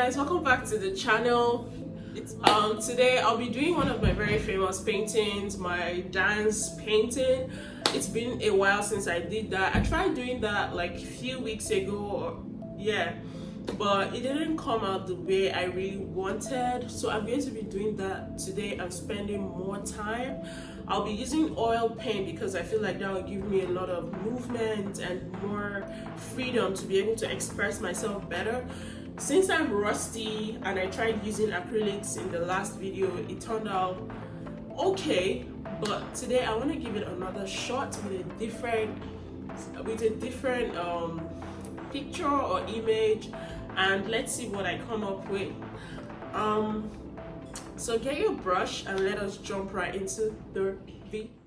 guys, welcome back to the channel. Today I'll be doing one of my very famous paintings, my dance painting. It's been a while since I did that. I tried doing that like a few weeks ago, but it didn't come out the way I really wanted. So I'm going to be doing that today and spending more time. I'll be using oil paint because I feel like that will give me a lot of movement and more freedom to be able to express myself better. Since I'm rusty and I tried using acrylics in the last video, it turned out okay, but today I want to give it another shot with a different picture or image, and let's see what I come up with. So get your brush and let us jump right into the video.